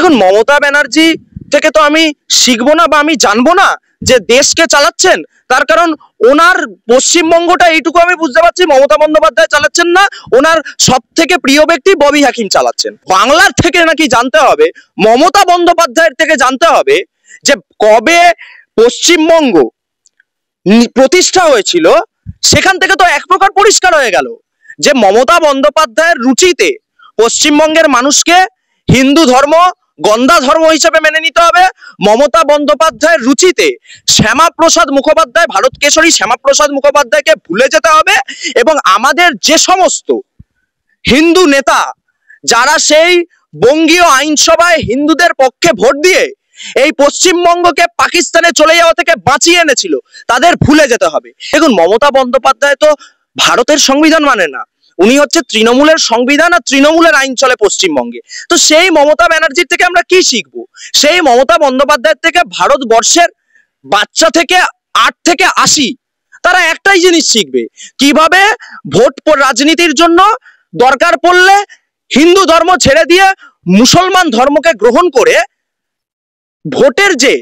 দেখুন, মমতা ব্যানার্জি থেকে তো আমি শিখবো না বা আমি জানবো না যে দেশকে চালাচ্ছেন। তার কারণ ওনার পশ্চিমবঙ্গটা এইটুকু আমি বুঝতে পারছি, মমতা বন্দ্যোপাধ্যায় চালাচ্ছেন না, ওনার সব থেকে প্রিয় ব্যক্তি ববি হাকিম চালাচ্ছেন। বাংলার থেকে নাকি জানতে হবে, মমতা বন্দ্যোপাধ্যায়ের থেকে জানতে হবে যে কবে পশ্চিমবঙ্গ প্রতিষ্ঠা হয়েছিল। সেখান থেকে তো এক প্রকার পরিষ্কার হয়ে গেল যে মমতা বন্দ্যোপাধ্যায়ের রুচিতে পশ্চিমবঙ্গের মানুষকে হিন্দু ধর্ম গন্ধা ধর্ম হিসেবে মেনে নিতে হবে। মমতা বন্দ্যোপাধ্যায়ের রুচিতে শ্যামাপ্রসাদ মুখোপাধ্যায়, ভারত কেশরী শ্যামাপ্রসাদ মুখোপাধ্যায়কে ভুলে যেতে হবে এবং আমাদের যে সমস্ত হিন্দু নেতা যারা সেই বঙ্গীয় আইনসভায় হিন্দুদের পক্ষে ভোট দিয়ে এই পশ্চিমবঙ্গকে পাকিস্তানে চলে যাওয়া থেকে বাঁচিয়ে এনেছিল তাদের ভুলে যেতে হবে। দেখুন, মমতা বন্দ্যোপাধ্যায় তো ভারতের সংবিধান মানে না, উনি হচ্ছে তৃণমূলের সংবিধান আর তৃণমূলের আইন চলে পশ্চিমবঙ্গে। তো সেই মমতা ব্যানার্জির থেকে আমরা কি শিখবো? সেই মমতা বন্দ্যোপাধ্যায়ের থেকে ভারতবর্ষের বাচ্চা থেকে 8 থেকে 80 তারা একটাই জিনিস শিখবে, কিভাবে ভোট রাজনীতির জন্য দরকার পড়লে হিন্দু ধর্ম ছেড়ে দিয়ে মুসলমান ধর্মকে গ্রহণ করে ভোটের যে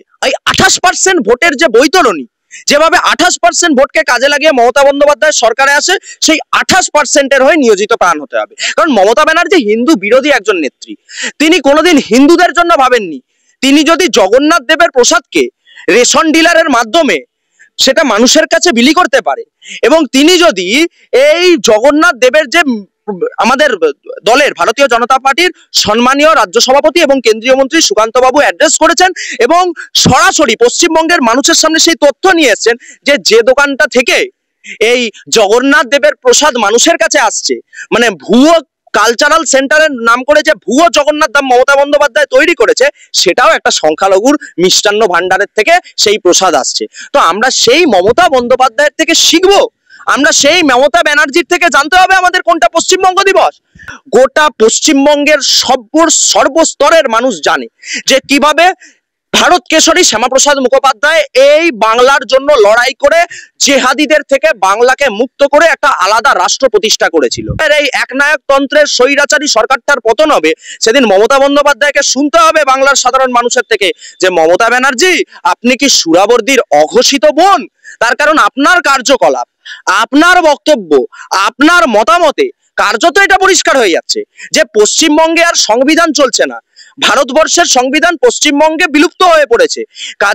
28% ভোটের যে বৈতরণী, যেভাবে 28% ভোটকে কাজে লাগিয়ে মমতা বন্দ্যোপাধ্যায় সরকারে আসে, সেই 28%-এর হয়ে নিয়োজিত প্রাণ হতে হবে। কারণ মমতা ব্যানার্জি হিন্দু বিরোধী একজন নেত্রী, তিনি কোনোদিন হিন্দুদের জন্য ভাবেননি। তিনি যদি জগন্নাথ দেবের প্রসাদকে রেশন ডিলারের মাধ্যমে সেটা মানুষের কাছে বিলি করতে পারে এবং তিনি যদি এই জগন্নাথ দেবের যে আমাদের দলের ভারতীয় জনতা পার্টির সম্মানীয় রাজ্য সভাপতি এবং কেন্দ্রীয় মন্ত্রী সুকান্ত বাবু অ্যাড্রেস করেছেন এবং সরাসরি পশ্চিমবঙ্গের মানুষের সামনে সেই তথ্য নিয়ে এসেছেন যে দোকানটা থেকে এই জগন্নাথ দেবের প্রসাদ মানুষের কাছে আসছে, মানে ভুয়ো কালচারাল সেন্টারের নাম করে যে ভুয়ো জগন্নাথ ধাম মমতা বন্দ্যোপাধ্যায় তৈরি করেছে, সেটাও একটা সংখ্যালঘুর মিষ্টান্ন ভান্ডারের থেকে সেই প্রসাদ আসছে। তো আমরা সেই মমতা বন্দ্যোপাধ্যায়ের থেকে শিখবো, আমরা সেই মমতা ব্যানার্জির থেকে জানতে হবে আমাদের কোনটা পশ্চিমবঙ্গ দিবস। গোটা পশ্চিমবঙ্গের সর্বস্তরের মানুষ জানে যে কিভাবে ভারত কেশরী শ্যামাপ্রসাদ মুখোপাধ্যায় এই বাংলার জন্য লড়াই করে জেহাদিদের থেকে বাংলাকে মুক্ত করে একটা আলাদা রাষ্ট্র প্রতিষ্ঠা করেছিল। এই একনায়কতন্ত্রের স্বৈরাচারী সরকারটার পতন হবে সেদিন মমতা বন্দ্যোপাধ্যায়কে শুনতে হবে বাংলার সাধারণ মানুষের থেকে যে মমতা ব্যানার্জি, আপনি কি সুরাবর্দির অঘোষিত বোন? তার কারণ আপনার কার্যকলাপ, আপনার বক্তব্য, আপনার মতামতে কার্যত এটা পরিষ্কার হয়ে যাচ্ছে যে পশ্চিমবঙ্গে আর সংবিধান চলছে না, ভারতবর্ষের সংবিধান পশ্চিমবঙ্গে বিলুপ্ত হয়ে পড়েছে।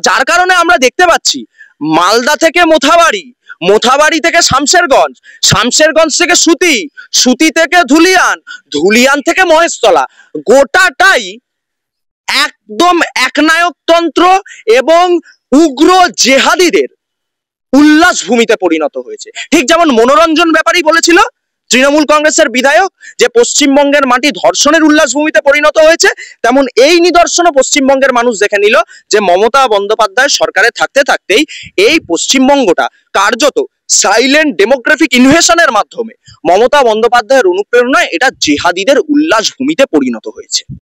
যার কারণে আমরা দেখতে পাচ্ছি মালদা থেকে মোথাবাড়ি, মোথাবাড়ি থেকে শামশেরগঞ্জ, শামশেরগঞ্জ থেকে সুতি, সুতি থেকে ধুলিয়ান, ধুলিয়ান থেকে মহেশতলা, গোটাটাই একদম একনায়কতন্ত্র এবং উগ্র জেহাদিদের উল্লাস ভূমিতে পরিণত হয়েছে। ঠিক যেমন মনোরঞ্জন ব্যাপারী বলেছিল, তৃণমূল কংগ্রেসের বিধায়ক, যে পশ্চিমবঙ্গের মাটি ধর্ষণের উল্লাস ভূমিতে পরিণত হয়েছে, তেমন এই নিদর্শনও পশ্চিমবঙ্গের মানুষ দেখে নিল যে মমতা বন্দ্যোপাধ্যায় সরকারে থাকতে থাকতেই এই পশ্চিমবঙ্গটা কার্যত সাইলেন্ট ডেমোগ্রাফিক ইনভেশনের মাধ্যমে মমতা বন্দ্যোপাধ্যায়ের অনুপ্রেরণায় এটা জেহাদিদের উল্লাস ভূমিতে পরিণত হয়েছে।